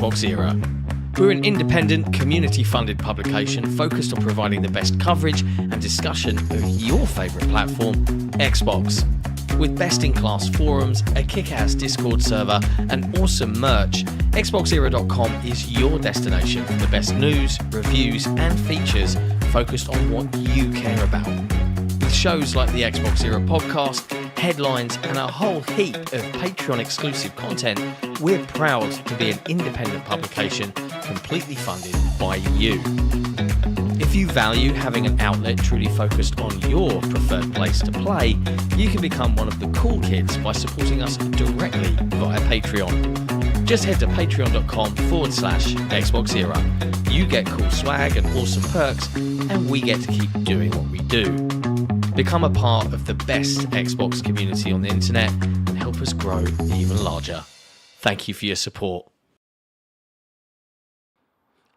XboxEra. We're an independent, community-funded publication focused on providing the best coverage and discussion of your favourite platform, Xbox. With best-in-class forums, a kick-ass Discord server, and awesome merch, XboxEra.com is your destination for the best news, reviews, and features focused on what you care about. With shows like the XboxEra podcast, headlines, and a whole heap of Patreon-exclusive content, we're proud to be an independent publication completely funded by you. If you value having an outlet truly focused on your preferred place to play, you can become one of the cool kids by supporting us directly via Patreon. Just head to patreon.com/XboxEra. You get cool swag and awesome perks, and we get to keep doing what we do. Become a part of the best Xbox community on the internet and help us grow even larger. Thank you for your support.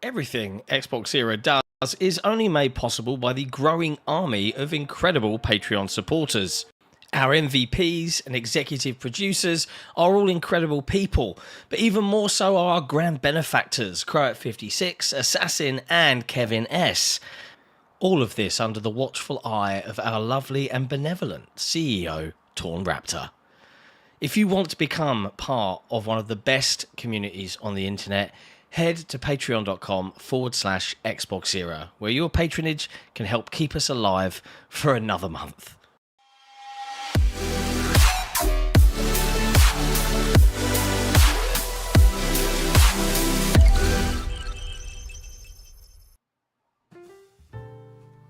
Everything XboxEra does is only made possible by the growing army of incredible Patreon supporters. Our MVPs and executive producers are all incredible people, but even more so are our grand benefactors, Croat56, Assassin, and Kevin S. All of this under the watchful eye of our lovely and benevolent CEO, Torn Raptor. If you want to become part of one of the best communities on the internet, head to patreon.com/XboxEra, where your patronage can help keep us alive for another month.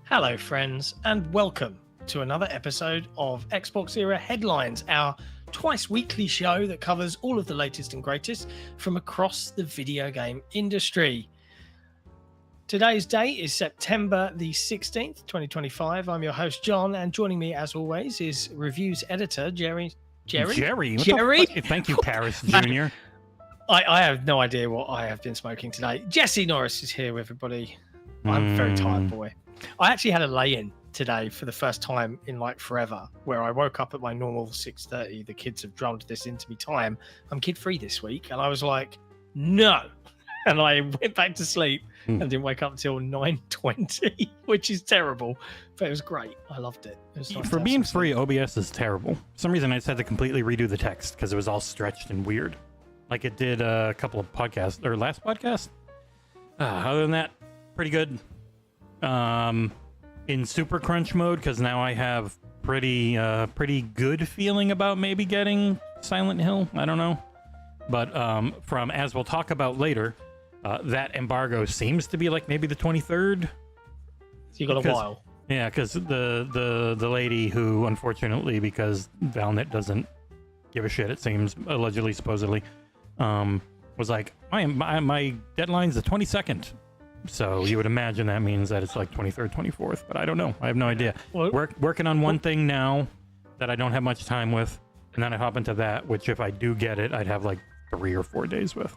Hello, friends, and welcome to another episode of XboxEra Headlines, our twice-weekly show that covers all of the latest and greatest from across the video game industry. Today's date is September the 16th, 2025. I'm your host, John, and joining me, as always, is reviews editor, Jerry? Jerry? Thank you, Paris Jr. I have no idea what I have been smoking today. Jesse Norris is here, everybody. I'm a very tired boy. I actually had a lay-in today for the first time in like forever, where I woke up at my normal 6:30. The kids have drummed this into me time. I'm kid-free this week, and I was like, no. And I went back to sleep and didn't wake up until 9:20, which is terrible, but it was great. I loved it. It was nice. For being free, OBS is terrible. For some reason, I just had to completely redo the text because it was all stretched and weird, like it did a couple of podcasts, or last podcast. Other than that, pretty good. In super crunch mode, because now I have pretty good feeling about maybe getting Silent Hill. I don't know, but from, as we'll talk about later, that embargo seems to be like maybe the 23rd. So you got a while. Yeah, because the lady who, unfortunately, because Valnet doesn't give a shit, it seems, allegedly, supposedly, was like, my deadline's the 22nd. So you would imagine that means that it's like 23rd, 24th, but I don't know. I have no idea. Working on one thing now that I don't have much time with, and then I hop into that, which if I do get it, I'd have like 3 or 4 days with.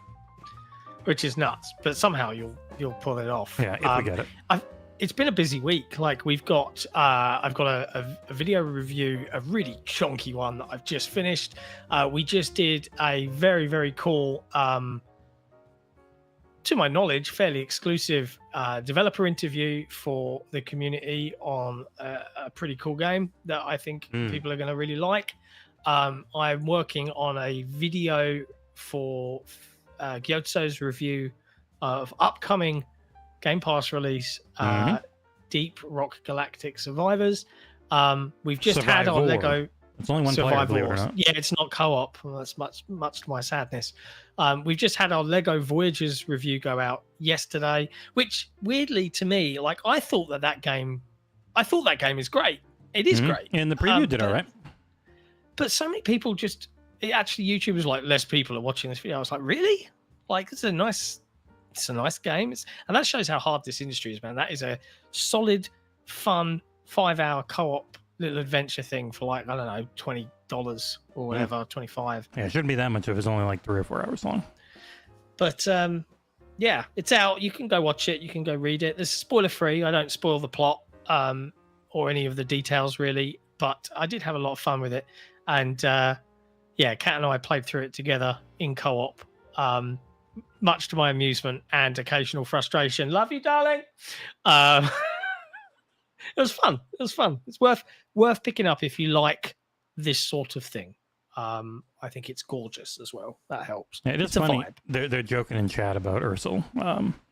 Which is nuts, but somehow you'll pull it off. Yeah, if we get it. It's been a busy week. Like we've got, I've got a video review, a really chonky one that I've just finished. We just did a very, very cool, to my knowledge, fairly exclusive developer interview for the community on a pretty cool game that I think people are going to really like. I'm working on a video for Gyotso's review of upcoming Game Pass release, Deep Rock Galactic Survivors. We've just had our Lego... It's only one player, believe it or not. Yeah, it's not co-op. Well, that's much to my sadness. We've just had our Lego Voyagers review go out yesterday, which weirdly to me, like I thought that game is great. It is great. And the preview did all right. But so many people YouTube was like, less people are watching this video. I was like, really? Like it's a nice game. And that shows how hard this industry is, man. That is a solid, fun 5-hour co-op little adventure thing for like, I don't know, $20 or whatever, 25. Yeah, it shouldn't be that much if it's only like 3 or 4 hours long. But yeah, it's out. You can go watch it. You can go read it. It's spoiler free. I don't spoil the plot or any of the details really, but I did have a lot of fun with it. And yeah, Kat and I played through it together in co-op. much to my amusement and occasional frustration. Love you, darling. Um, it was fun. It was fun. It's worth picking up if you like this sort of thing. I think it's gorgeous as well. That helps. Yeah, it's funny. a vibe. They're joking in chat about Ursel.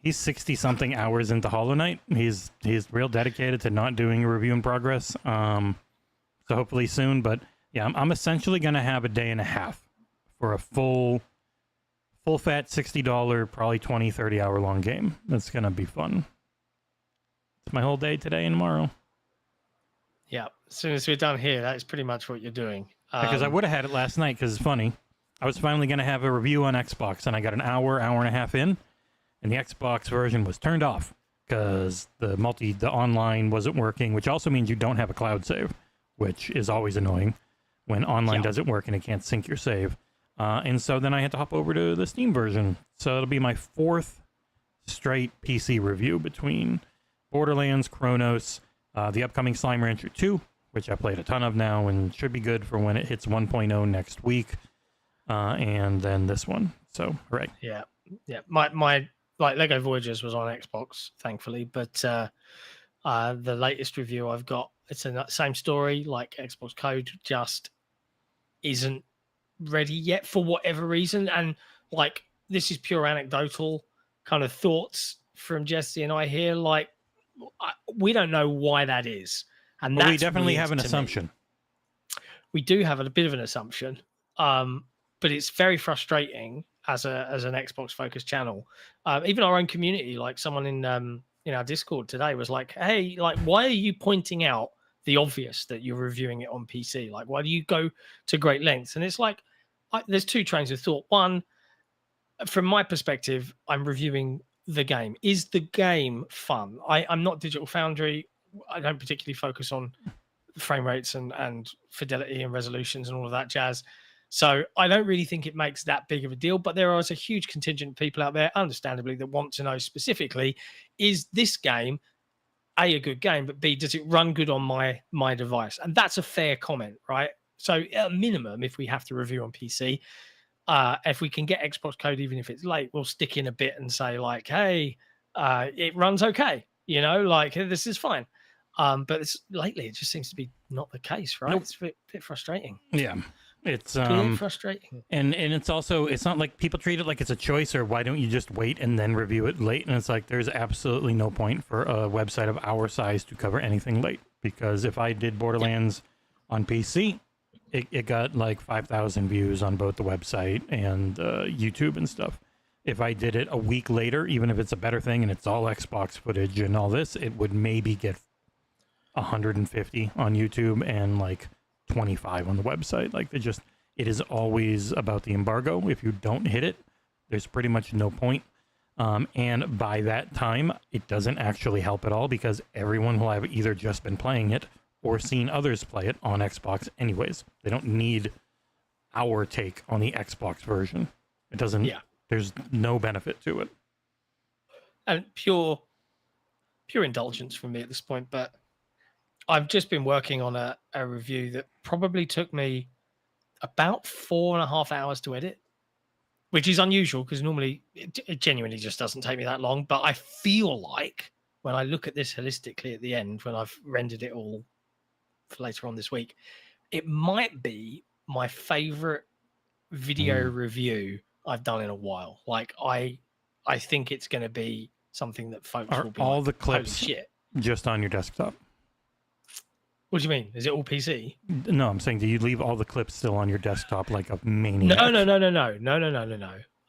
He's 60 something hours into Hollow Knight. He's real dedicated to not doing a review in progress. So hopefully soon. But yeah, I'm essentially gonna have a day and a half for a full fat $60, probably 20-30 hour long game. That's gonna be fun. It's my whole day today and tomorrow. Yeah, as soon as we're done here, that is pretty much what you're doing. Because I would have had it last night, because it's funny. I was finally going to have a review on Xbox, and I got an hour and a half in, and the Xbox version was turned off because the online wasn't working, which also means you don't have a cloud save, which is always annoying when online doesn't work and it can't sync your save. And so then I had to hop over to the Steam version. So it'll be my 4th straight PC review between Borderlands, Chronos, the upcoming Slime Rancher 2, which I played a ton of now and should be good for when it hits 1.0 next week, and then this one. So, right. Yeah. My like Lego Voyagers was on Xbox, thankfully, but the latest review I've got, it's the same story. Like Xbox code just isn't ready yet for whatever reason, and like this is pure anecdotal kind of thoughts from Jesse and I here. Like we don't know why that is. And we definitely have an assumption. We do have a bit of an assumption, but it's very frustrating as an Xbox focused channel. Even our own community, like someone in our Discord today was like, "Hey, like, why are you pointing out the obvious that you're reviewing it on PC? Like, why do you go to great lengths?" And it's like, there's two trains of thought. One, from my perspective, I'm reviewing the game. Is the game fun? I'm not Digital Foundry. I don't particularly focus on frame rates and fidelity and resolutions and all of that jazz. So I don't really think it makes that big of a deal. But there is a huge contingent of people out there, understandably, that want to know specifically, is this game A, a good game, but B, does it run good on my device? And that's a fair comment, right? So at a minimum, if we have to review on PC, if we can get Xbox code, even if it's late, we'll stick in a bit and say like, hey, it runs okay. You know, like this is fine. But lately it just seems to be not the case, right? Nope. It's a bit frustrating. Yeah, it's frustrating. And it's also, it's not like people treat it like it's a choice, or why don't you just wait and then review it late? And it's like there's absolutely no point for a website of our size to cover anything late, because if I did Borderlands on PC, it got like 5,000 views on both the website and YouTube and stuff. If I did it a week later, even if it's a better thing and it's all Xbox footage and all this, it would maybe get 150 on YouTube and like 25 on the website. Like it is always about the embargo. If you don't hit it, there's pretty much no point. And by that time, it doesn't actually help at all, because everyone will have either just been playing it or seen others play it on Xbox anyways. They don't need our take on the Xbox version. It doesn't, there's no benefit to it. And pure indulgence from me at this point, but I've just been working on a review that probably took me about 4.5 hours to edit, which is unusual because normally it genuinely just doesn't take me that long. But I feel like when I look at this holistically at the end, when I've rendered it all for later on this week, it might be my favorite video review I've done in a while. Like I think it's going to be something that folks will be all like, the clips shit, just on your desktop. What do you mean? Is it all PC? No, I'm saying, do you leave all the clips still on your desktop like a maniac? No.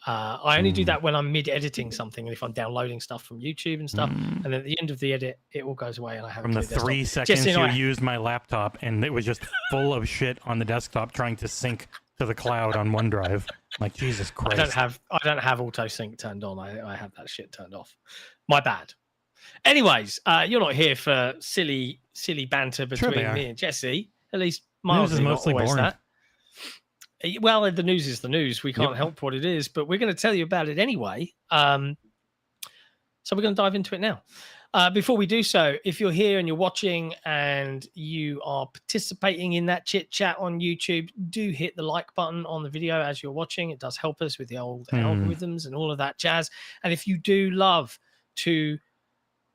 I only do that when I'm mid-editing something, and if I'm downloading stuff from YouTube and stuff, and then at the end of the edit, it all goes away, and I have from the 3 seconds you used my laptop, and it was just full of shit on the desktop trying to sync to the cloud on OneDrive. Like, Jesus Christ! I don't have auto sync turned on. I have that shit turned off. My bad. Anyways, you're not here for silly banter between me and Jesse. At least Miles is mostly boring. That. Well, the news is the news. We can't help what it is, but we're going to tell you about it anyway. So we're going to dive into it now. Before we do so, if you're here and you're watching and you are participating in that chit chat on YouTube, do hit the like button on the video as you're watching. It does help us with the old algorithms and all of that jazz. And if you do love to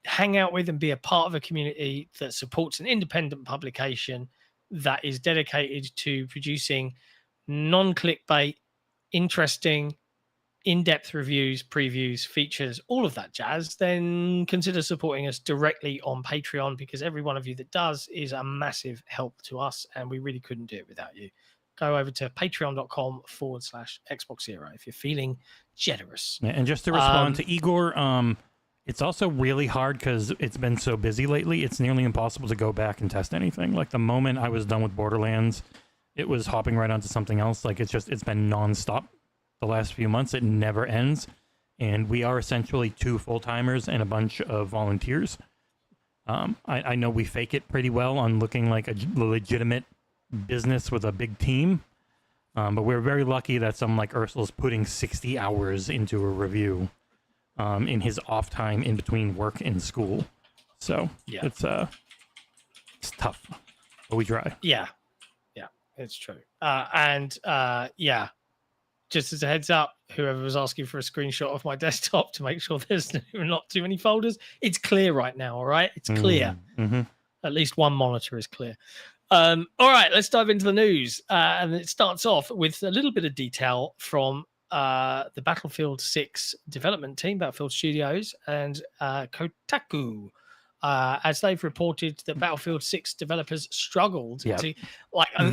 hang out with and be a part of a community that supports an independent publication that is dedicated to producing non-clickbait, interesting, in-depth reviews, previews, features, all of that jazz, then consider supporting us directly on Patreon, because every one of you that does is a massive help to us, and we really couldn't do it without you. Go over to patreon.com/XboxEra if you're feeling generous. Yeah, and just to respond to Igor, it's also really hard because it's been so busy lately. It's nearly impossible to go back and test anything. Like the moment I was done with Borderlands, it was hopping right onto something else. Like it's been nonstop the last few months. It never ends. And we are essentially 2 full-timers and a bunch of volunteers. I know we fake it pretty well on looking like a legitimate business with a big team. But we're very lucky that someone like Ursul's putting 60 hours into a review in his off time in between work and school. So yeah, it's tough, but we try. Yeah, it's true. Yeah, just as a heads up, whoever was asking for a screenshot of my desktop to make sure there's not too many folders, it's clear right now. All right, it's clear. Mm-hmm. At least one monitor is clear. All right, let's dive into the news, and it starts off with a little bit of detail from the Battlefield 6 development team, Battlefield Studios, and Kotaku, as they've reported that Battlefield 6 developers struggled to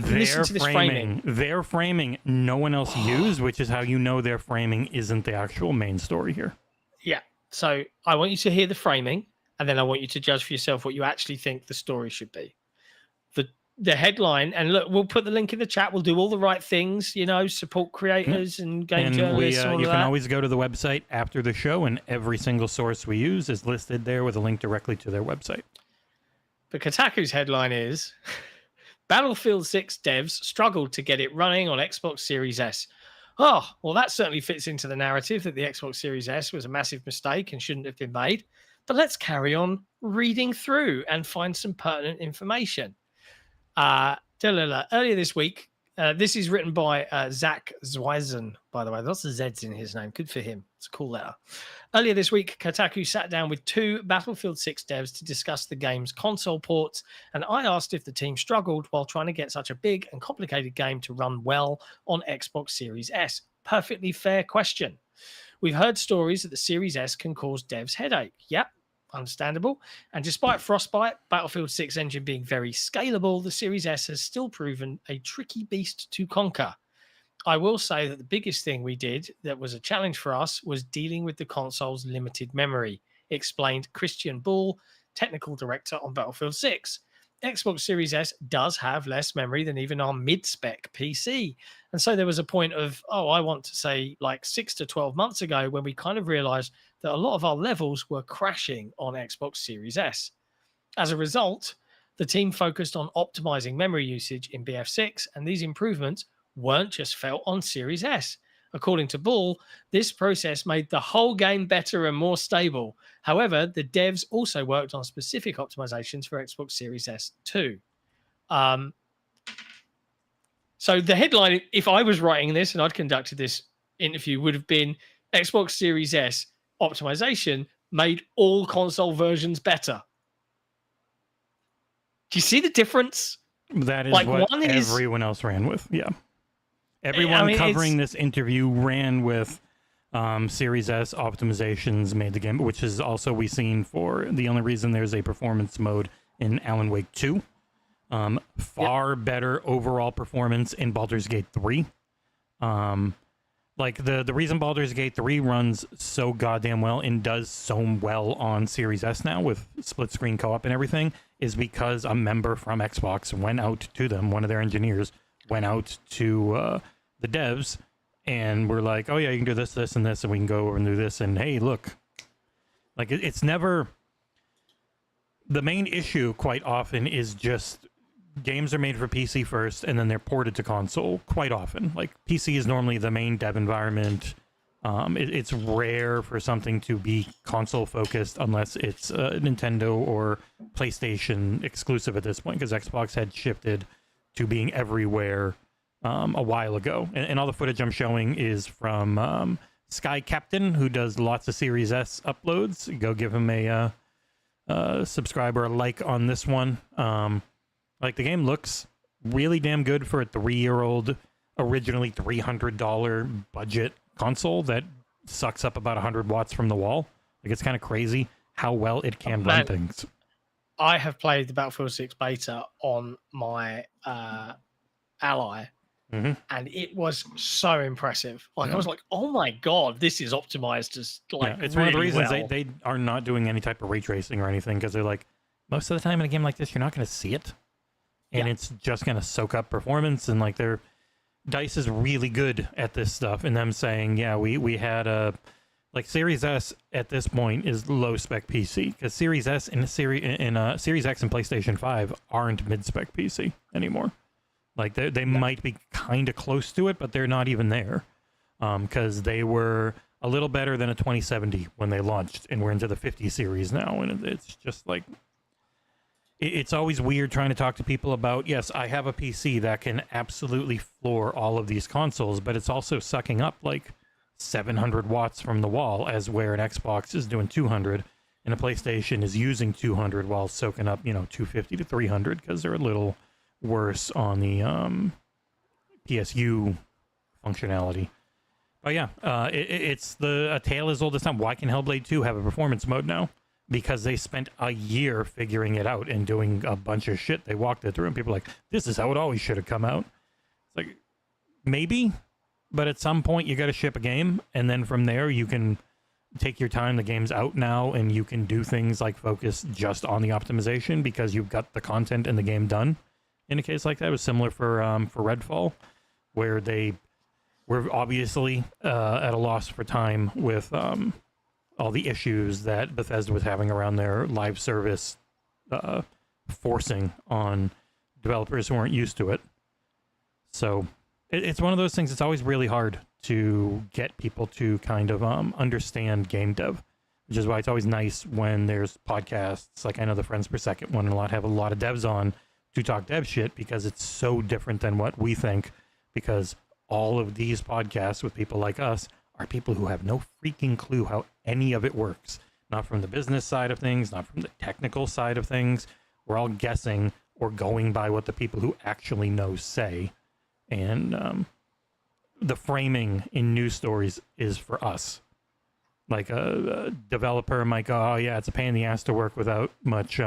listen to this framing. Their framing, no one else used, which is how you know their framing isn't the actual main story here. Yeah. So I want you to hear the framing, and then I want you to judge for yourself what you actually think the story should be. The headline, and look, we'll put the link in the chat. We'll do all the right things, support creators and game journalists. You can always go to the website after the show, and every single source we use is listed there with a link directly to their website. But Kotaku's headline is Battlefield 6 devs struggled to get it running on Xbox Series S. Oh, well, that certainly fits into the narrative that the Xbox Series S was a massive mistake and shouldn't have been made. But let's carry on reading through and find some pertinent information. Earlier this week, this is written by Zach Zweisen, by the way. Lots of Z's in his name. Good for him. It's a cool letter. Earlier this week, Kotaku sat down with 2 Battlefield 6 devs to discuss the game's console ports, and I asked if the team struggled while trying to get such a big and complicated game to run well on Xbox Series S. Perfectly fair question. We've heard stories that the Series S can cause devs headache. Yep. Understandable. And despite Frostbite, Battlefield 6 engine being very scalable, the Series S has still proven a tricky beast to conquer. I will say that the biggest thing we did that was a challenge for us was dealing with the console's limited memory, explained Christian Bull, technical director on Battlefield 6. Xbox Series S does have less memory than even our mid-spec PC. And so there was a point of, I want to say like 6 to 12 months ago when we kind of realized that a lot of our levels were crashing on Xbox Series S. As a result, the team focused on optimizing memory usage in BF6, and these improvements weren't just felt on Series S. According to Bull, this process made the whole game better and more stable. However, the devs also worked on specific optimizations for Xbox Series S too. So the headline, if I was writing this and I'd conducted this interview, would have been Xbox Series S optimization made all console versions better. Do you see the difference? That is what everyone else ran with. Yeah. Everyone covering this interview ran with Series S optimizations made the game, which is also we've seen for the only reason there's a performance mode in Alan Wake 2. Far better overall performance in Baldur's Gate 3. Like the reason Baldur's Gate 3 runs so goddamn well and does so well on Series S now with split screen co-op and everything is because a member from Xbox went out to them, one of their engineers went out to the devs and were like, oh yeah, you can do this, this, and this, and we can go over and do this, and hey, look. Like it's never... The main issue quite often is just games are made for PC first and then they're ported to console quite often. Like PC is normally the main dev environment. It's rare for something to be console focused unless it's Nintendo or PlayStation exclusive at this point, because Xbox had shifted to being everywhere a while ago. And all the footage I'm showing is from Sky Captain, who does lots of Series S uploads. Go give him a subscribe or a like on this one. Like, the game looks really damn good for a 3-year-old, originally $300 budget console that sucks up about 100 watts from the wall. Like, it's kind of crazy how well it can run things. I have played the Battlefield 6 beta on my Ally, and it was so impressive. Like, I was like, oh my god, this is optimized as like it's really one of the reasons well. they are not doing any type of ray tracing or anything, because they're like, most of the time in a game like this, you're not going to see it, and it's just going to soak up performance. And like, their DICE is really good at this stuff, and them saying, yeah, we had a like Series S at this point is low spec PC, because Series S and Series X and PlayStation 5 aren't mid spec PC anymore. Like, they might be kind of close to it, but they're not even there, because they were a little better than a 2070 when they launched, and we're into the 50 series now, and it's just like, it's always weird trying to talk to people about, yes, I have a PC that can absolutely floor all of these consoles, but it's also sucking up like 700 watts from the wall, as where an Xbox is doing 200 and a PlayStation is using 200 while soaking up, 250 to 300, because they're a little worse on the PSU functionality. But yeah, it's a tale as old as time. Why can Hellblade 2 have a performance mode now? Because they spent a year figuring it out and doing a bunch of shit. They walked it through, and people are like, this is how it always should have come out. It's like, maybe, but at some point you got to ship a game, and then from there you can take your time. The game's out now, and you can do things like focus just on the optimization because you've got the content and the game done. In a case like that, it was similar for Redfall, where they were obviously at a loss for time with all the issues that Bethesda was having around their live service, forcing on developers who weren't used to it. So it's one of those things. It's always really hard to get people to kind of understand game dev, which is why it's always nice when there's podcasts. Like, I know the Friends Per Second one, and have a lot of devs on to talk dev shit, because it's so different than what we think, because all of these podcasts with people like us are people who have no freaking clue how any of it works. Not from the business side of things, not from the technical side of things. We're all guessing or going by what the people who actually know say. And the framing in news stories is for us. Like, a developer might go, oh yeah, it's a pain in the ass to work without much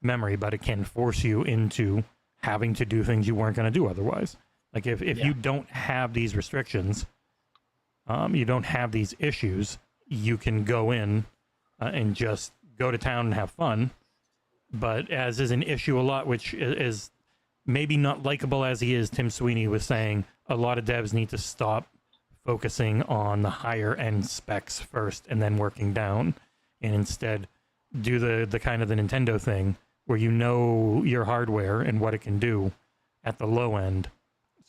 memory, but it can force you into having to do things you weren't going to do otherwise. Like, if you don't have these restrictions, you don't have these issues, you can go in and just go to town and have fun. But as is an issue a lot, which is maybe not likable as he is, Tim Sweeney was saying, a lot of devs need to stop focusing on the higher end specs first and then working down, and instead do the kind of the Nintendo thing where you know your hardware and what it can do at the low end.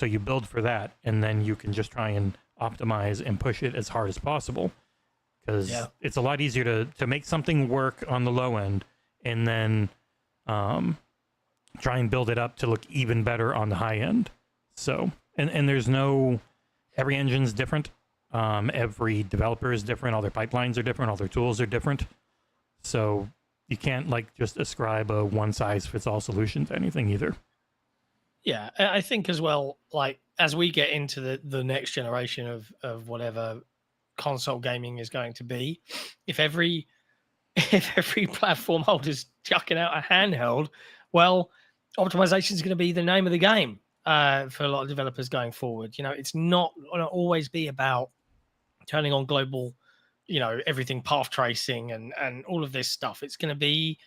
So you build for that, and then you can just try and optimize and push it as hard as possible. Because it's a lot easier to make something work on the low end and then try and build it up to look even better on the high end. So, and there's no, every engine's different. Every developer is different. All their pipelines are different. All their tools are different. So you can't like just ascribe a one size fits all solution to anything either. Yeah, I think as well, like, as we get into the next generation of whatever console gaming is going to be, if every platform holder's chucking out a handheld, well, optimization is going to be the name of the game for a lot of developers going forward. It's not going to always be about turning on global, everything path tracing and all of this stuff. It's going to be,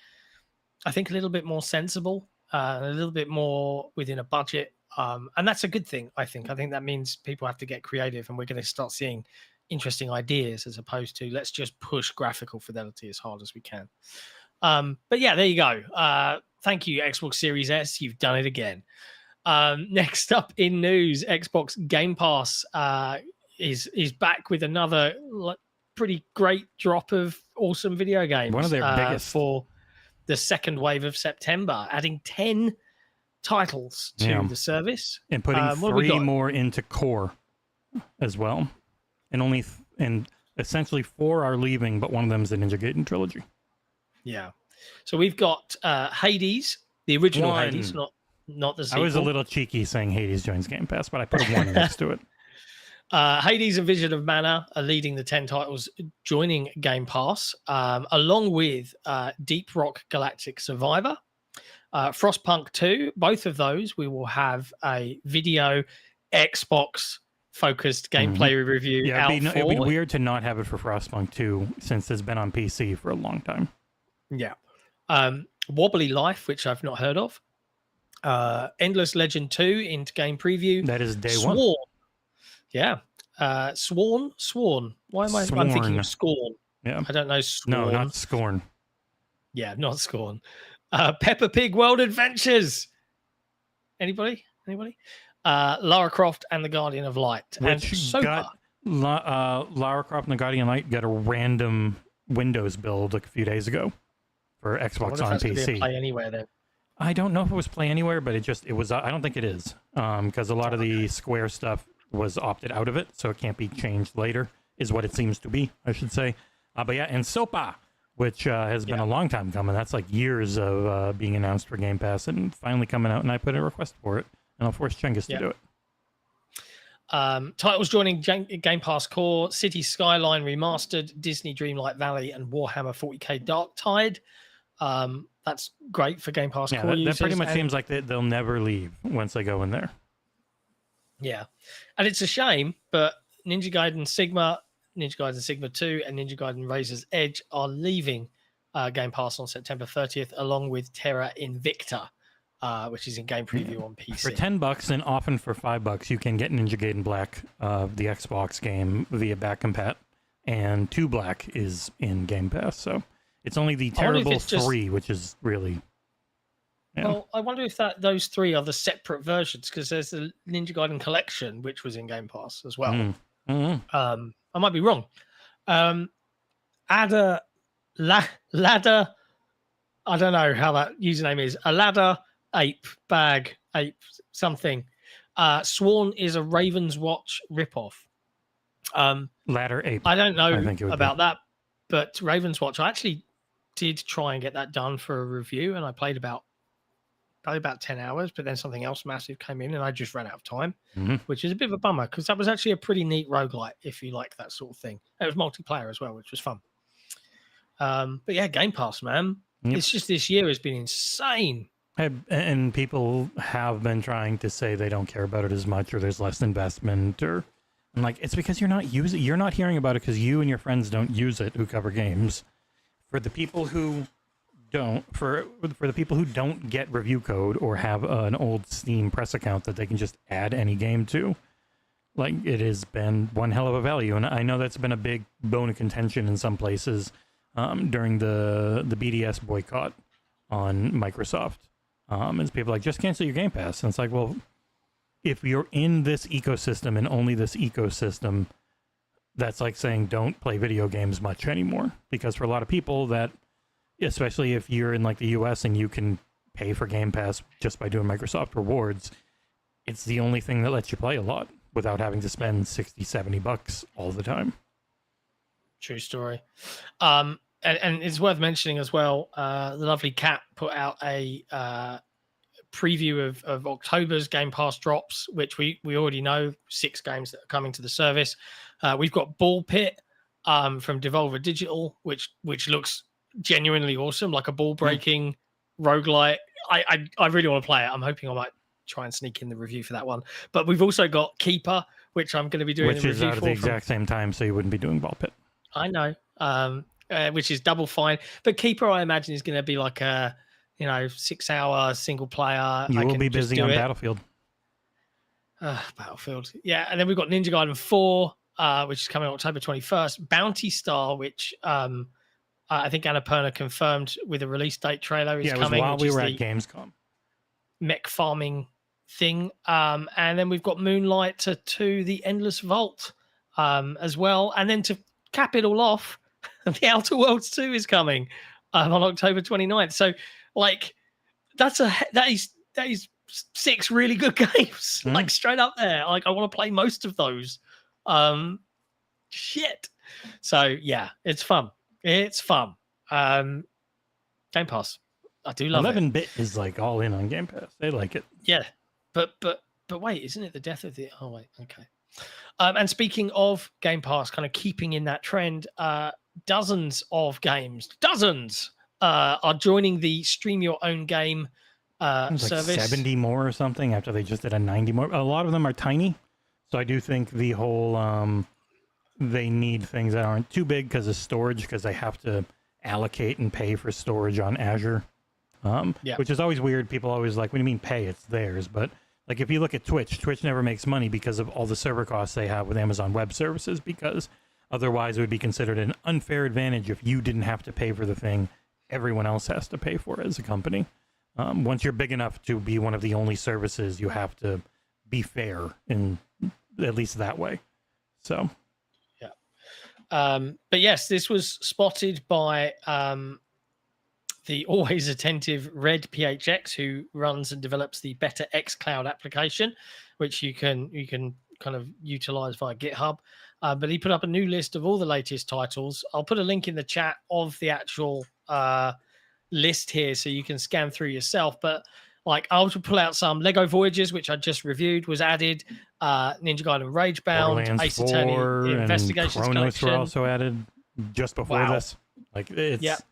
I think, a little bit more sensible, a little bit more within a budget. And that's a good thing, I think. I think that means people have to get creative, and we're going to start seeing interesting ideas as opposed to let's just push graphical fidelity as hard as we can. But yeah, there you go. Thank you, Xbox Series S. You've done it again. Next up in news, Xbox Game Pass is back with another pretty great drop of awesome video games. One of their biggest for the second wave of September, adding 10 titles to the service and putting 3 more into core as well, and essentially 4 are leaving, but one of them is the Ninja Gaiden trilogy. Yeah, so we've got Hades, the original Hades, not the sequel. I was a little cheeky saying Hades joins Game Pass, but I put a 1 next to it. Hades and Vision of Mana are leading the 10 titles joining Game Pass, along with Deep Rock Galactic Survivor, Frostpunk 2. Both of those we will have a video Xbox focused gameplay review. Yeah, it'd be weird to not have it for Frostpunk 2 since it's been on PC for a long time. Yeah. Wobbly Life, which I've not heard of. Endless Legend 2 into game preview. That is day Sworn. 1. Yeah. Sworn. Why am I'm thinking of Scorn? Yeah. I don't know. Scorn. No, not Scorn. Yeah, not Scorn. Peppa Pig World Adventures. Anybody? Lara Croft and the Guardian of Light. Which got Lara Croft and the Guardian of Light got a random Windows build like a few days ago for Xbox on PC. Play Anywhere then. I don't know if it was Play Anywhere, but it was. I don't think it is, because a lot of the Square stuff was opted out of it, so it can't be changed later. Is what it seems to be, I should say. But yeah, and Sopa, which has been a long time coming. That's like years of being announced for Game Pass, and finally coming out. And I put a request for it, and I'll force Cengiz to do it. Titles joining Game Pass Core: City Skyline Remastered, Disney Dreamlight Valley, and Warhammer 40k Dark Tide. That's great for Game Pass Core users. That pretty much seems like they'll never leave once they go in there. Yeah, and it's a shame, but Ninja Gaiden Sigma, Ninja Gaiden Sigma 2, and Ninja Gaiden Razor's Edge are leaving Game Pass on September 30th, along with Terra Invicta, which is in game preview on PC. For $10 and often for $5, you can get Ninja Gaiden Black, the Xbox game, via back compat, and 2 Black is in Game Pass. So it's only the terrible 3, which is really. Yeah. Well, I wonder if those 3 are the separate versions, because there's the Ninja Gaiden Collection, which was in Game Pass as well. I might be wrong. Ladder, I don't know how that username is. A ladder, ape, bag, ape, something. Sworn is a Raven's Watch ripoff. Ladder ape. I don't know about that, but Raven's Watch, I actually did try and get that done for a review, and I played probably about 10 hours, but then something else massive came in and I just ran out of time, which is a bit of a bummer, because that was actually a pretty neat roguelite if you like that sort of thing. It was multiplayer as well, which was fun. But yeah, Game Pass, man. Yep. It's just this year has been insane. And people have been trying to say they don't care about it as much, or there's less investment, or I'm like, it's because you're not hearing about it because you and your friends don't use it who cover games. For the people who don't, for the people who don't get review code or have an old Steam press account that they can just add any game to, like, it has been one hell of a value. And I know that's been a big bone of contention in some places during the BDS boycott on Microsoft. As people are like, just cancel your Game Pass. And it's like, well, if you're in this ecosystem and only this ecosystem, that's like saying don't play video games much anymore. Because for a lot of people, that, especially if you're in like the US and you can pay for Game Pass just by doing Microsoft rewards, it's the only thing that lets you play a lot without having to spend $60-$70 all the time. True story. And it's worth mentioning as well, the lovely Cat put out a preview of October's Game Pass drops, which we already know, 6 games that are coming to the service. We've got Ball Pit from Devolver Digital, which looks genuinely awesome, like a ball breaking roguelite. I really want to play it. I'm hoping I might try and sneak in the review for that one. But we've also got Keeper, which I'm going to be doing which is out at the exact same time, so you wouldn't be doing Ball Pit. I know, which is double fine. But Keeper, I imagine, is going to be like a 6-hour single player. You will be busy on Battlefield. Battlefield, yeah. And then we've got Ninja Gaiden 4, which is coming October 21st. Bounty Star, which I think Annapurna confirmed with a release date trailer is coming. While we were at Gamescom. Mech farming thing. And then we've got Moonlight 2, The Endless Vault, as well. And then to cap it all off, The Outer Worlds 2 is coming on October 29th. So, like, that is 6 really good games, like straight up there. Like, I want to play most of those. Shit. So yeah, it's fun. It's fun. Game Pass. I do love 11-bit is like all in on Game Pass. They like it. Yeah, but wait, isn't it the death of the? Oh wait, okay. And speaking of Game Pass, kind of keeping in that trend, dozens of games, are joining the Stream Your Own Game service. Like 70 more or something after they just did a 90 more. A lot of them are tiny, so I do think the whole they need things that aren't too big because of storage, because they have to allocate and pay for storage on Azure. Which is always weird. People always like, what do you mean pay? It's theirs. But like if you look at Twitch never makes money because of all the server costs they have with Amazon Web Services, because otherwise it would be considered an unfair advantage if you didn't have to pay for the thing everyone else has to pay for as a company. Once you're big enough to be one of the only services, you have to be fair in at least that way. So but yes, this was spotted by the always attentive Red PHX, who runs and develops the Better xCloud application, which you can kind of utilize via GitHub. But he put up a new list of all the latest titles. I'll put a link in the chat of the actual list here so you can scan through yourself. But like, I'll pull out some. Lego Voyages, which I just reviewed, was added. Ninja Gaiden Ragebound, Ace Attorney Investigations Chronos Collection were also added just before this. Like, it's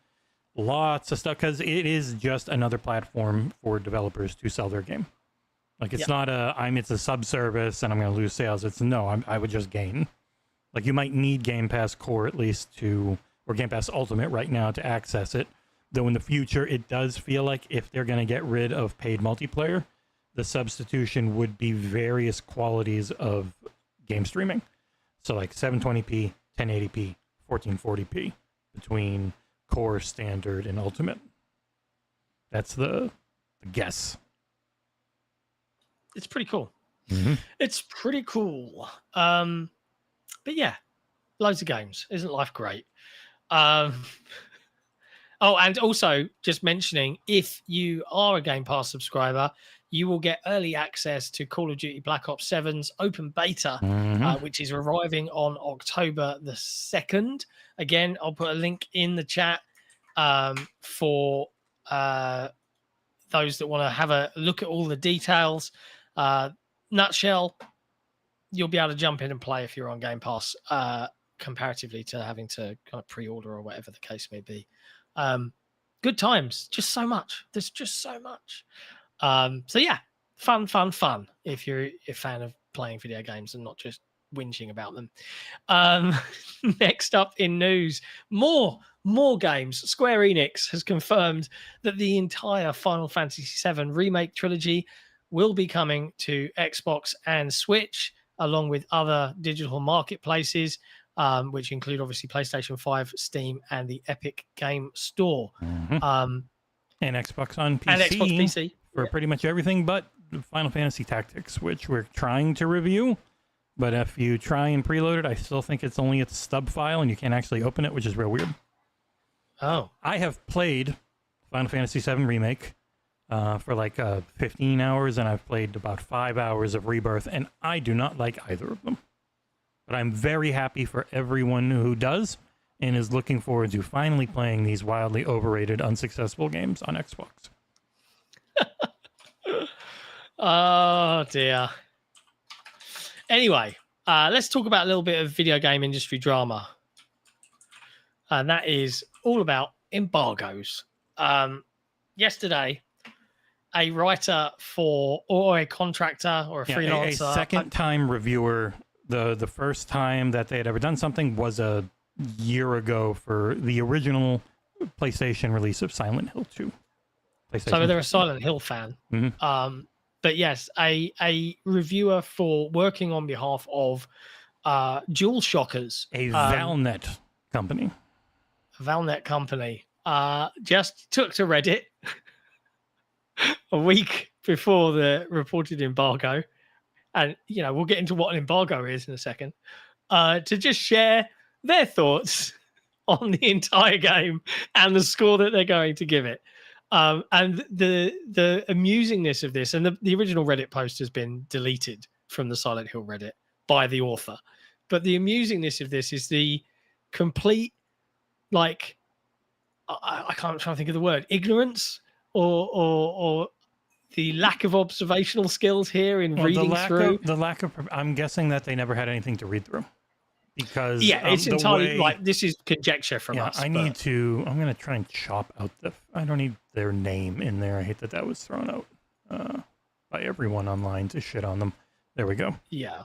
lots of stuff, because it is just another platform for developers to sell their game. Like, it's not it's a sub-service and I'm going to lose sales. It's I would just gain. Like, you might need Game Pass Core at least or Game Pass Ultimate right now to access it. Though in the future, it does feel like if they're going to get rid of paid multiplayer, the substitution would be various qualities of game streaming. So like 720p, 1080p, 1440p between core, standard, and ultimate. That's the guess. It's pretty cool. Mm-hmm. It's pretty cool. But yeah, loads of games. Isn't life great? Oh, and also just mentioning, if you are a Game Pass subscriber, you will get early access to Call of Duty Black Ops 7's open beta, which is arriving on October the 2nd. Again, I'll put a link in the chat for those that want to have a look at all the details. Nutshell, you'll be able to jump in and play if you're on Game Pass, comparatively to having to kind of pre-order or whatever the case may be. Good times, just so much. There's just so much. So yeah, fun if you're a fan of playing video games and not just whinging about them. Next up in news, more games. Square Enix has confirmed that the entire Final Fantasy VII Remake trilogy will be coming to Xbox and Switch, along with other digital marketplaces, which include obviously PlayStation 5, Steam, and the Epic Game Store. And Xbox on PC. And Xbox PC. For pretty much everything but Final Fantasy Tactics, which we're trying to review. But if you try and preload it, I still think it's only a stub file and you can't actually open it, which is real weird. Oh. I have played Final Fantasy VII Remake for like 15 hours, and I've played about 5 hours of Rebirth, and I do not like either of them. But I'm very happy for everyone who does and is looking forward to finally playing these wildly overrated, unsuccessful games on Xbox. Oh, dear. Anyway, let's talk about a little bit of video game industry drama. And that is all about embargoes. Yesterday, a writer or a contractor or a freelancer... A second-time reviewer... The first time that they had ever done something was a year ago for the original PlayStation release of Silent Hill 2. So they're a Silent Hill fan. Mm-hmm. But yes, a reviewer for working on behalf of DualShockers. A Valnet company. Valnet company. Just took to Reddit a week before the reported embargo. And, we'll get into what an embargo is in a second. to just share their thoughts on the entire game and the score that they're going to give it. And the amusingness of this, and the original Reddit post has been deleted from the Silent Hill Reddit by the author, but the amusingness of this is the complete, like, I can't try to think of the word, ignorance or the lack of observational skills here in reading through. I'm guessing that they never had anything to read through. Because it's entirely like, this is conjecture from us. I'm going to try and chop out I don't need their name in there. I hate that was thrown out by everyone online to shit on them. There we go. Yeah.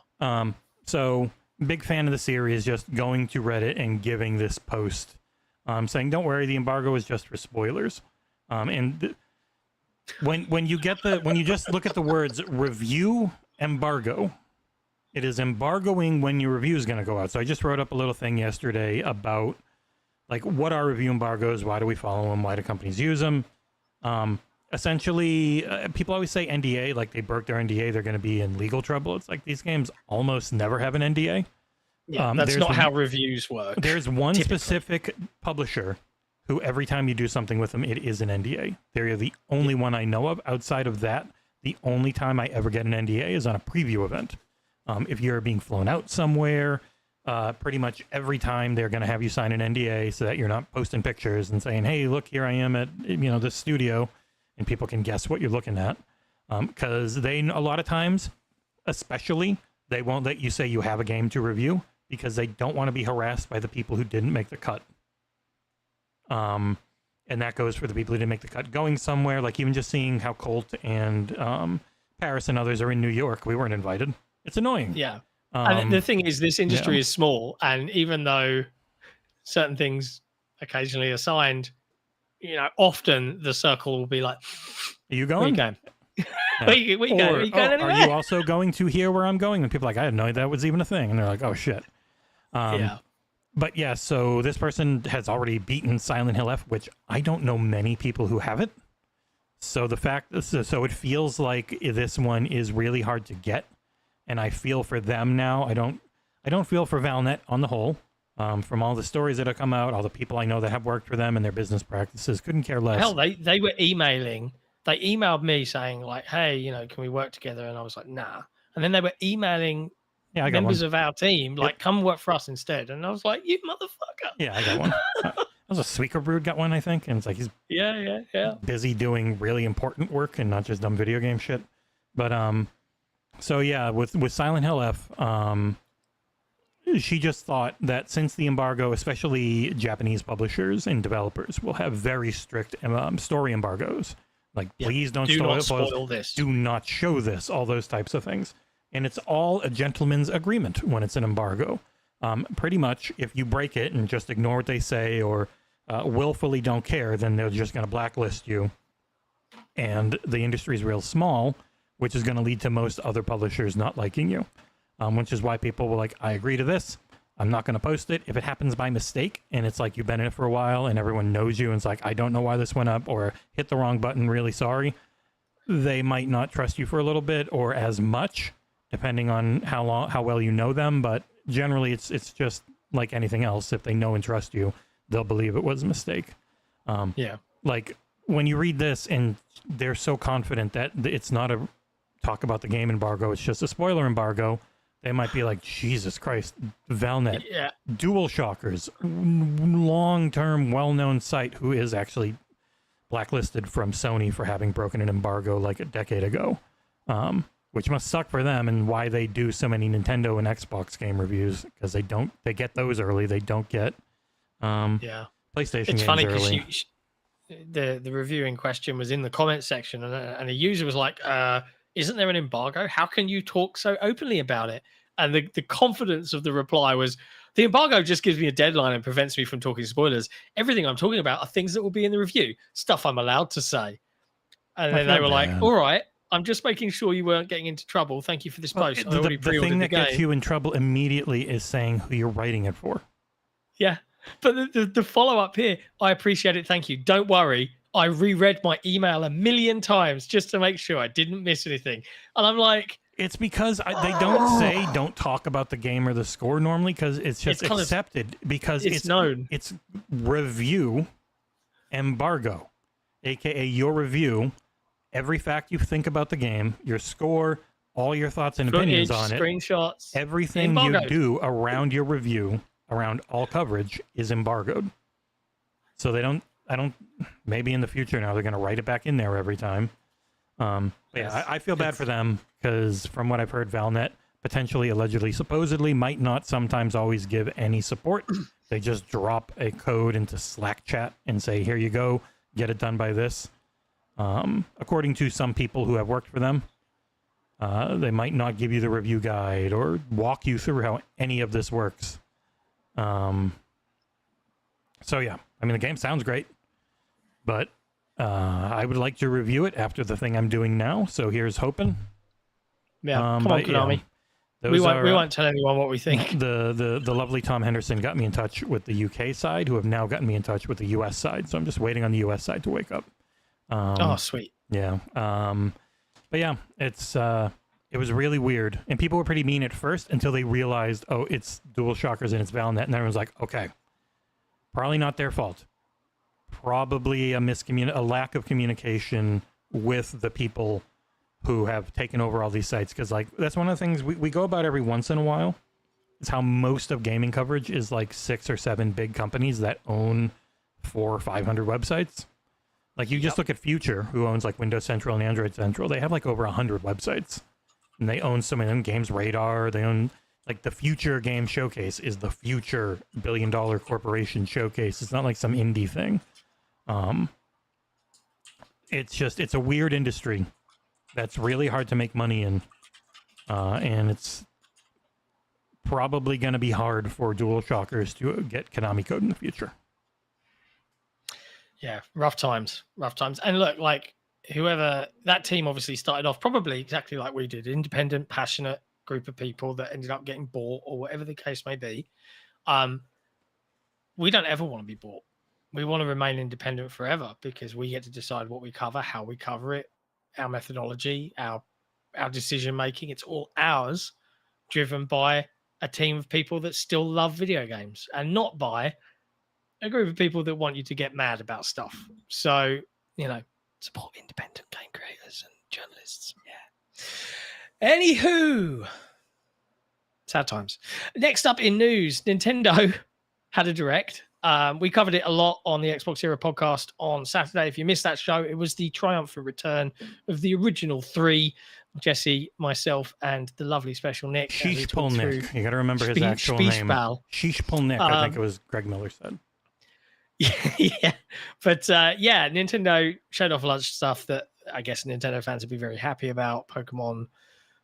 So big fan of the series, just going to Reddit and giving this post, saying, don't worry, the embargo is just for spoilers. When you just look at the words review embargo, it is embargoing when your review is going to go out. So I just wrote up a little thing yesterday about, like, what are review embargoes? Why do we follow them? Why do companies use them? Essentially, people always say NDA, like they broke their NDA, they're going to be in legal trouble. It's like these games almost never have an NDA. Yeah, that's not how reviews work. There's one specific publisher who every time you do something with them, it is an NDA. They're the only one I know of. Outside of that, the only time I ever get an NDA is on a preview event. If you're being flown out somewhere, pretty much every time they're going to have you sign an NDA so that you're not posting pictures and saying, hey, look, here I am at, this studio, and people can guess what you're looking at. Because a lot of times, especially, they won't let you say you have a game to review because they don't want to be harassed by the people who didn't make the cut. And that goes for the people who didn't make the cut going somewhere, like even just seeing how Colt and Paris and others are in New York. We weren't invited. It's annoying. Yeah. And the thing is, this industry is small, and even though certain things occasionally are signed, often the circle will be like, are you going? Where you going? Are you going anywhere? Are you also going to here where I'm going? And people are like, I had no idea that was even a thing. And they're like, oh, shit. But yeah, so this person has already beaten Silent Hill F, which I don't know many people who have it. So so it feels like this one is really hard to get. And I feel for them now. I don't feel for Valnet on the whole. From all the stories that have come out, all the people I know that have worked for them and their business practices, couldn't care less. Hell, they were emailing. They emailed me saying, like, hey, can we work together? And I was like, nah. And then they were emailing members of our team, like, come work for us instead. And I was like, you motherfucker. Yeah, I got one. That was a Sweaker Brood got one, I think. And it's like, he's busy doing really important work and not just dumb video game shit. But so yeah, with Silent Hill F, she just thought that since the embargo, especially Japanese publishers and developers, will have very strict story embargoes. Like, please don't spoil this. Do not show this, all those types of things. And it's all a gentleman's agreement when it's an embargo. Pretty much, if you break it and just ignore what they say or willfully don't care, then they're just going to blacklist you. And the industry is real small, which is going to lead to most other publishers not liking you. Which is why people were like, I agree to this. I'm not going to post it. If it happens by mistake and it's like you've been in it for a while and everyone knows you and it's like, I don't know why this went up, or hit the wrong button, really sorry, they might not trust you for a little bit or as much, depending on how well you know them. But generally, it's just like anything else. If they know and trust you, they'll believe it was a mistake. Like when you read this and they're so confident that it's not a talk about the game embargo, it's just a spoiler embargo, they might be like, Jesus Christ, Valnet, Dual Shockers, long-term, well-known site who is actually blacklisted from Sony for having broken an embargo like a decade ago, which must suck for them, and why they do so many Nintendo and Xbox game reviews, because they get those early, they don't get PlayStation games funny early. Because the review in question was in the comment section, and a user was like, isn't there an embargo? How can you talk so openly about it? And the confidence of the reply was, the embargo just gives me a deadline and prevents me from talking spoilers. Everything I'm talking about are things that will be in the review, stuff I'm allowed to say. And then they were like, all right, I'm just making sure you weren't getting into trouble. Thank you for this post. I already pre-ordered the thing that game. gets you in trouble immediately is saying who you're writing it for. Yeah. But the follow-up here, I appreciate it. Thank you. Don't worry. I reread my email 1 million times just to make sure I didn't miss anything. And I'm like, It's because they don't talk about the game or the score normally because it's just accepted because it's known. It's review embargo, aka your review, every fact you think about the game, your score, all your thoughts and opinions on it, screenshots, everything you do around your review, around all coverage is embargoed. So I don't. Maybe in the future now they're going to write it back in there every time. Yeah, I feel bad for them because from what I've heard, Valnet potentially, allegedly, supposedly might not sometimes always give any support. They just drop a code into Slack chat and say, "Here you go, get it done by this." According to some people who have worked for them, they might not give you the review guide or walk you through how any of this works. So yeah, I mean the game sounds great, but I would like to review it after the thing I'm doing now. So here's hoping. Yeah, come on, Konami. Yeah, we won't tell anyone what we think. The lovely Tom Henderson got me in touch with the UK side, who have now gotten me in touch with the US side. So I'm just waiting on the US side to wake up. Oh, sweet. Yeah. But yeah, it was really weird, and people were pretty mean at first until they realized, oh, it's DualShockers and it's Valnet, and everyone's like, okay, probably not their fault. Probably a lack of communication with the people who have taken over all these sites, because like that's one of the things we go about every once in a while, is how most of gaming coverage is like 6 or 7 big companies that own 400 or 500 websites. Like you just look at Future, who owns like Windows Central and Android Central. They have like over 100 websites, and they own some of them. Games Radar. They own like the Future Game Showcase is the future $1 billion corporation showcase. It's not like some indie thing. It's a weird industry that's really hard to make money in, and it's probably going to be hard for DualShockers to get Konami code in the future. Yeah, rough times. And look, like whoever that team obviously started off probably exactly like we did, independent, passionate group of people that ended up getting bought or whatever the case may be. We don't ever want to be bought. We want to remain independent forever because we get to decide what we cover, how we cover it, our methodology, our decision making. It's all ours, driven by a team of people that still love video games and not by a group of people that want you to get mad about stuff. So, support independent game creators and journalists. Yeah. Anywho, sad times. Next up in news, Nintendo had a direct. We covered it a lot on the XboxEra podcast on Saturday. If you missed that show, it was the triumphant return of the original 3, Jesse, myself, and the lovely special Nick. Sheesh Pull Nick. You got to remember his actual name. Sheesh Pull Nick, I think it was Greg Miller said. Yeah. But Nintendo showed off a lot of stuff that I guess Nintendo fans would be very happy about. Pokemon,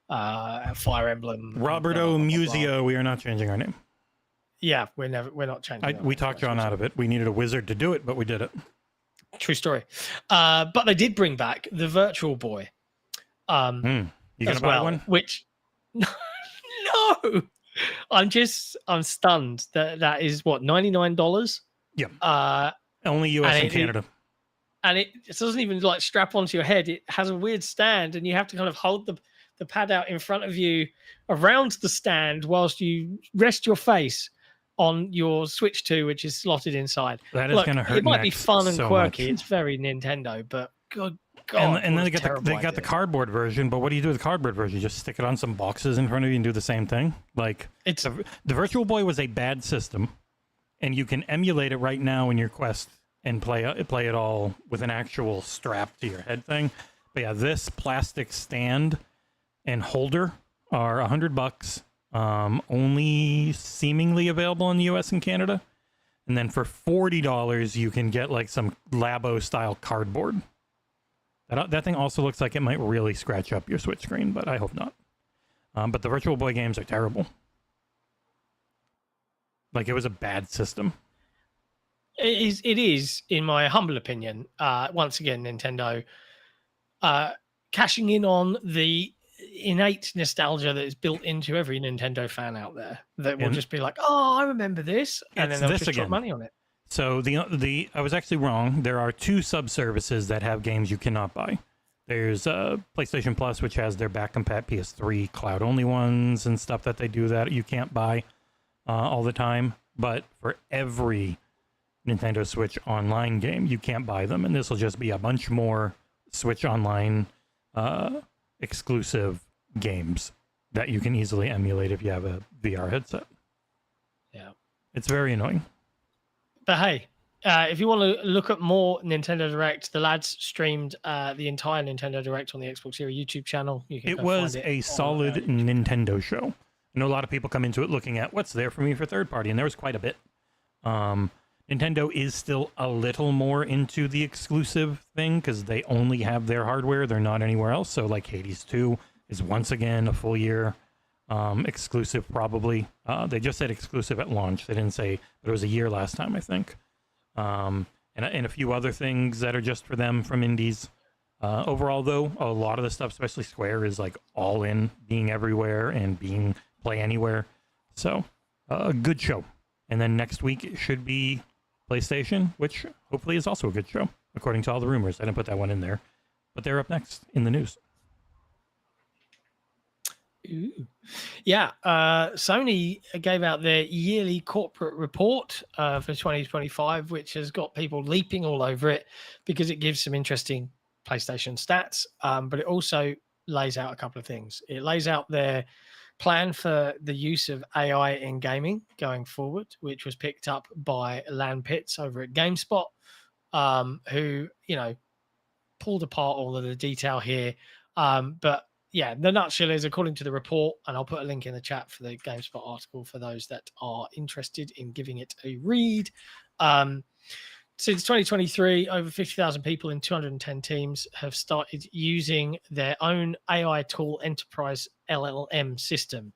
Fire Emblem. Roberto Musio. We are not changing our name. Yeah, we're not changing. We talked John out of it. We needed a wizard to do it, but we did it. True story. But they did bring back the Virtual Boy. You gonna buy one? Which no, I'm stunned that is what, $99. Yeah. Only US and Canada. And it doesn't even like strap onto your head. It has a weird stand, and you have to kind of hold the pad out in front of you around the stand whilst you rest your face on your Switch 2, which is slotted inside. That is going to hurt. It might be fun and so quirky. much. It's very Nintendo, but good God. And then they got the cardboard version, but what do you do with the cardboard version? You just stick it on some boxes in front of you and do the same thing? Like, the Virtual Boy was a bad system, and you can emulate it right now in your Quest and play it all with an actual strap to your head thing. But yeah, this plastic stand and holder are $100, only seemingly available in the US and Canada. And then for $40, you can get like some Labo style cardboard. That thing also looks like it might really scratch up your Switch screen, but I hope not. But the Virtual Boy games are terrible. Like, it was a bad system. It is, in my humble opinion. Once again, Nintendo cashing in on the innate nostalgia that is built into every Nintendo fan out there. That will just be like, "Oh, I remember this," and then they'll just drop money on it. So I was actually wrong. There are 2 sub-services that have games you cannot buy. There's PlayStation Plus, which has their back compat PS3 cloud only ones and stuff that they do that you can't buy all the time. But for every Nintendo Switch Online game, you can't buy them, and this will just be a bunch more Switch Online exclusive games that you can easily emulate if you have a VR headset. Yeah, it's very annoying. But hey, if you want to look at more Nintendo Direct, the lads streamed the entire Nintendo Direct on the XboxEra YouTube channel. You can It was a solid Nintendo show. I know a lot of people come into it looking at what's there for me for third party, and there was quite a bit. Nintendo is still a little more into the exclusive thing because they only have their hardware. They're not anywhere else. So like Hades 2 is once again a full year exclusive probably. They just said exclusive at launch. They didn't say, but it was a year last time, I think. And a few other things that are just for them from indies. Overall, though, a lot of the stuff, especially Square, is like all in, being everywhere and being play anywhere. So, a good show. And then next week it should be PlayStation, which hopefully is also a good show, according to all the rumors. I didn't put that one in there, but they're up next in the news. Ooh. Yeah, Sony gave out their yearly corporate report for 2025, which has got people leaping all over it because it gives some interesting PlayStation stats, but it also lays out a couple of things. It lays out their plan for the use of AI in gaming going forward, which was picked up by Lan Pitts over at GameSpot, who, pulled apart all of the detail here. But yeah, the nutshell is, according to the report, and I'll put a link in the chat for the GameSpot article for those that are interested in giving it a read. Since 2023, over 50,000 people in 210 teams have started using their own AI tool enterprise LLM system,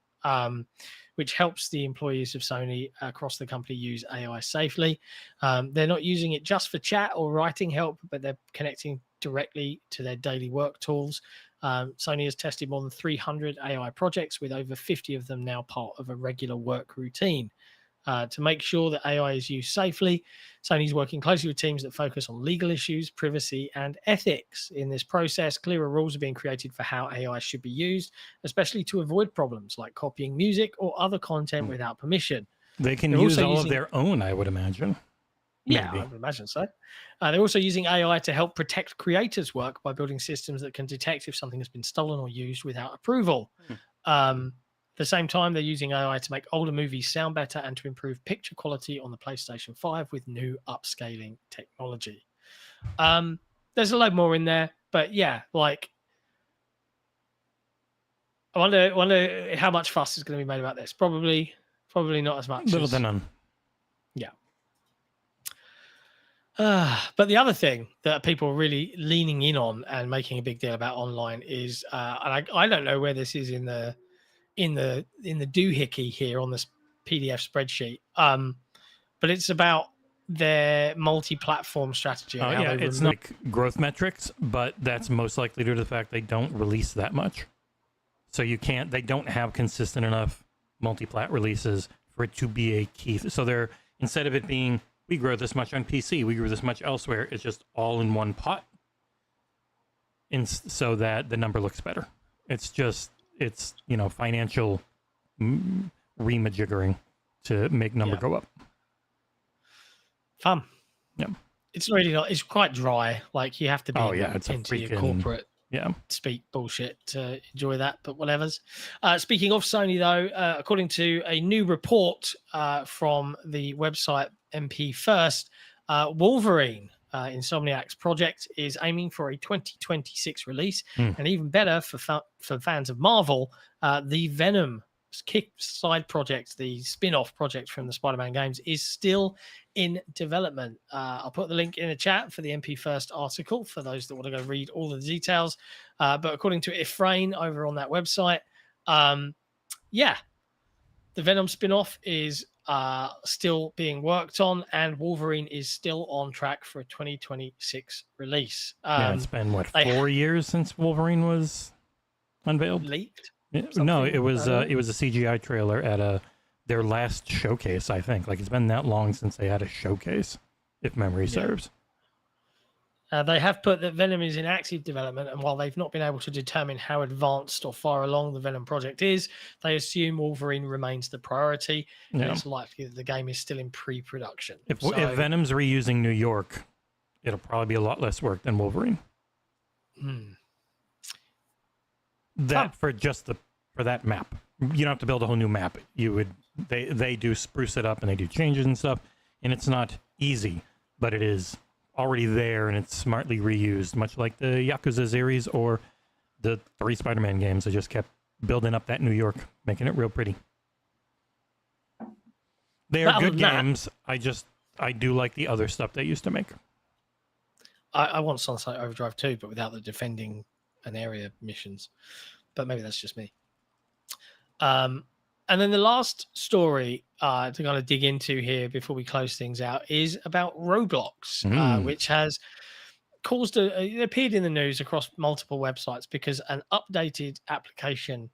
which helps the employees of Sony across the company use AI safely. They're not using it just for chat or writing help, but they're connecting directly to their daily work tools. Sony has tested more than 300 AI projects, with over 50 of them now part of a regular work routine. To make sure that AI is used safely, Sony's working closely with teams that focus on legal issues, privacy, and ethics. In this process, clearer rules are being created for how AI should be used, especially to avoid problems like copying music or other content without permission. They can use all of their own, I would imagine. Yeah, Maybe. I would imagine so. They're also using AI to help protect creators' work by building systems that can detect if something has been stolen or used without approval. At the same time, they're using AI to make older movies sound better and to improve picture quality on the PlayStation 5 with new upscaling technology. There's a load more in there, but yeah, like, I wonder how much fuss is going to be made about this. Probably not as much. Little to none. Yeah. But the other thing that people are really leaning in on and making a big deal about online is, and I don't know where this is in the doohickey here on this PDF spreadsheet, but it's about their multi-platform strategy. Yeah, it's not like growth metrics, but that's most likely due to the fact they don't release that much. So they don't have consistent enough multi-plat releases for it to be a key. So they're, instead of it being, we grow this much on PC, we grew this much elsewhere, it's just all in one pot. And so that the number looks better. It's financial remajiggering to make number go up. Fun. Yeah. It's really not, it's quite dry. Like, you have to be it's into your corporate speak bullshit to enjoy that, but whatever's. Speaking of Sony, though, according to a new report from the website MP First, Wolverine, Insomniac's project, is aiming for a 2026 release, and even better for fans of Marvel, the Venom side project, the spin-off project from the Spider-Man games, is still in development. I'll put the link in the chat for the MP First article for those that want to go read all the details. But according to Ifrane over on that website, the Venom spin-off is still being worked on, and Wolverine is still on track for a 2026 release. It's been 4 years since Wolverine was unveiled. Leaked? No, it was a CGI trailer at their last showcase, I think. Like, it's been that long since they had a showcase, if memory serves. They have put that Venom is in active development, and while they've not been able to determine how advanced or far along the Venom project is, they assume Wolverine remains the priority, and it's likely that the game is still in pre-production. If Venom's reusing New York, it'll probably be a lot less work than Wolverine. That for that map, you don't have to build a whole new map. They do spruce it up and they do changes and stuff, and it's not easy, but it is already there and it's smartly reused, much like the Yakuza series or the 3 Spider-Man games. They just kept building up that New York, making it real pretty. They are good games. I do like the other stuff they used to make. I want Sunset Overdrive too, but without the defending an area missions. But maybe that's just me. And then the last story to kind of dig into here before we close things out is about Roblox, which has caused it appeared in the news across multiple websites because an updated application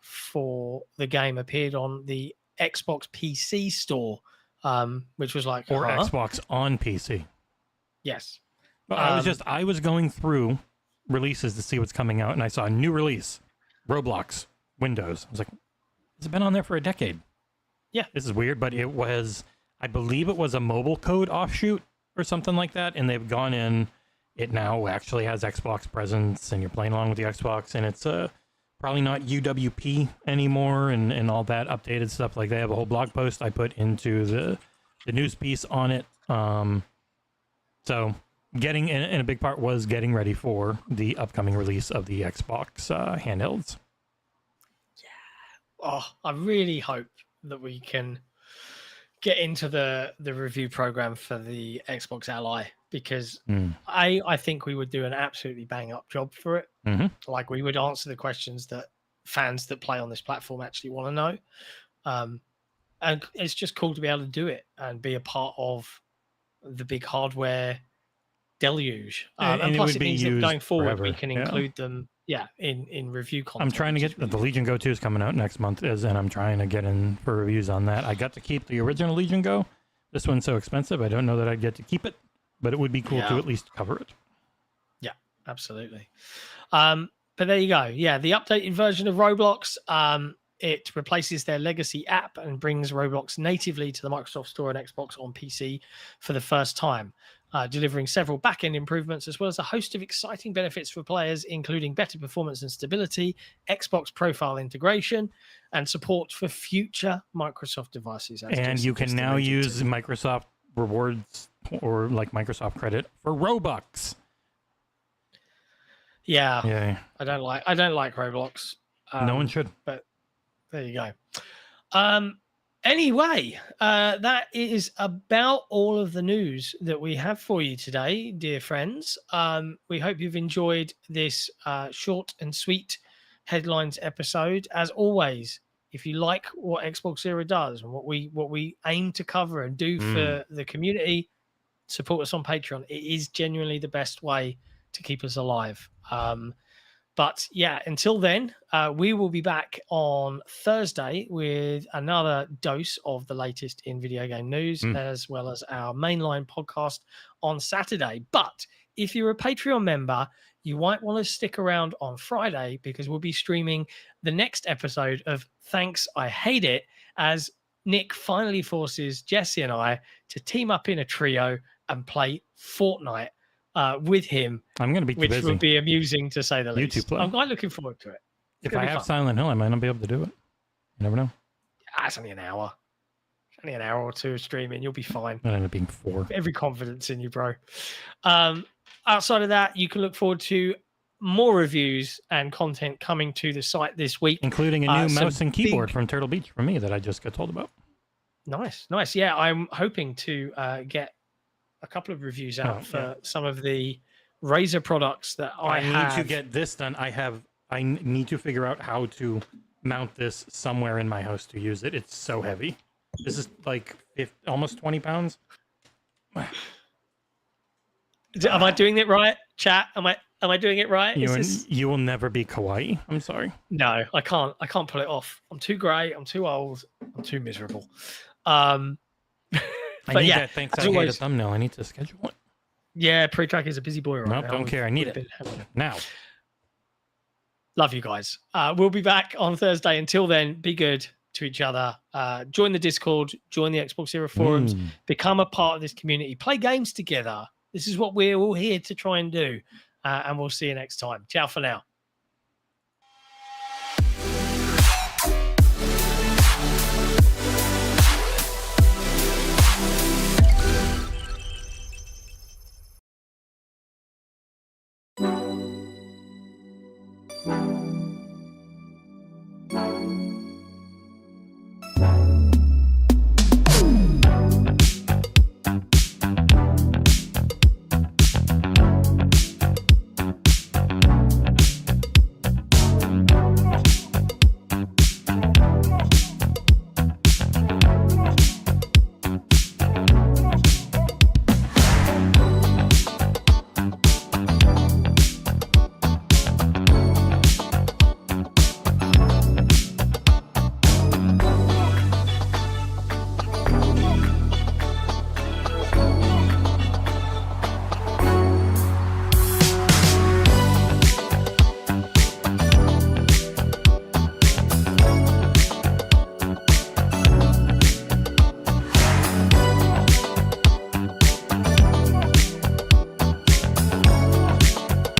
for the game appeared on the Xbox PC store, which was like... Or Xbox on PC. Yes. I was going through releases to see what's coming out, and I saw a new release, Roblox, Windows. I was like, it's been on there for a decade. Yeah. This is weird, but it was, I believe it was a mobile code offshoot or something like that, and they've gone in. It now actually has Xbox presence, and you're playing along with the Xbox, and it's probably not UWP anymore, and all that updated stuff. Like, they have a whole blog post I put into the news piece on it. So getting, and a big part was getting ready for the upcoming release of the Xbox handhelds. Oh, I really hope that we can get into the review program for the Xbox Ally, because I think we would do an absolutely bang up job for it. Like, we would answer the questions that fans that play on this platform actually want to know. And it's just cool to be able to do it and be a part of the big hardware deluge. And plus it means that going forward forever. We can include them in review content. I'm trying to get the Legion Go 2 is coming out next month, and I'm trying to get in for reviews on that. I got to keep the original Legion Go. This one's so expensive, I don't know that I'd get to keep it, but it would be cool to at least cover it. Yeah, absolutely. But there you go. Yeah, the updated version of Roblox, it replaces their legacy app and brings Roblox natively to the Microsoft Store and Xbox on PC for the first time, delivering several back-end improvements as well as a host of exciting benefits for players, including better performance and stability, Xbox profile integration, and support for future Microsoft devices. And you can now use Microsoft rewards or like Microsoft credit for Robux. Yeah. I don't like Roblox. No one should. But there you go. Anyway, that is about all of the news that we have for you today, dear friends. We hope you've enjoyed this short and sweet headlines episode. As always, if you like what XboxEra does and what we aim to cover and do for the community, support us on Patreon. It is genuinely the best way to keep us alive. But yeah, until then, we will be back on Thursday with another dose of the latest in video game news, as well as our mainline podcast on Saturday. But if you're a Patreon member, you might want to stick around on Friday, because we'll be streaming the next episode of Thanks, I Hate It, as Nick finally forces Jesse and I to team up in a trio and play Fortnite with him. I'm going to be too busy. Which would be amusing, to say the least. I'm quite looking forward to it. If I have Silent Hill, I might not be able to do it. You never know. It's only an hour. Only an hour or two of streaming. You'll be fine. It ended up being 4. Every confidence in you, bro. Outside of that, you can look forward to more reviews and content coming to the site this week, including a new mouse and keyboard from Turtle Beach from me that I just got told about. Nice. Yeah, I'm hoping to get a couple of reviews out for some of the Razer products that I have. Need to get this done. I need to figure out how to mount this somewhere in my house to use it. It's so heavy. This is like almost 20 pounds. Am I doing it right, chat? Am I doing it right? You will never be kawaii. I'm sorry. No, I can't pull it off. I'm too grey. I'm too old. I'm too miserable. I need that Thanks I Hate a thumbnail. I need to schedule it. Yeah, pre-track is a busy boy right Nope, now. don't care. I need We've it been having now. Love you guys. We'll be back on Thursday. Until then, be good to each other. Join the Discord, join the XboxEra forums, become a part of this community, play games together. This is what we're all here to try and do. And we'll see you next time. Ciao for now.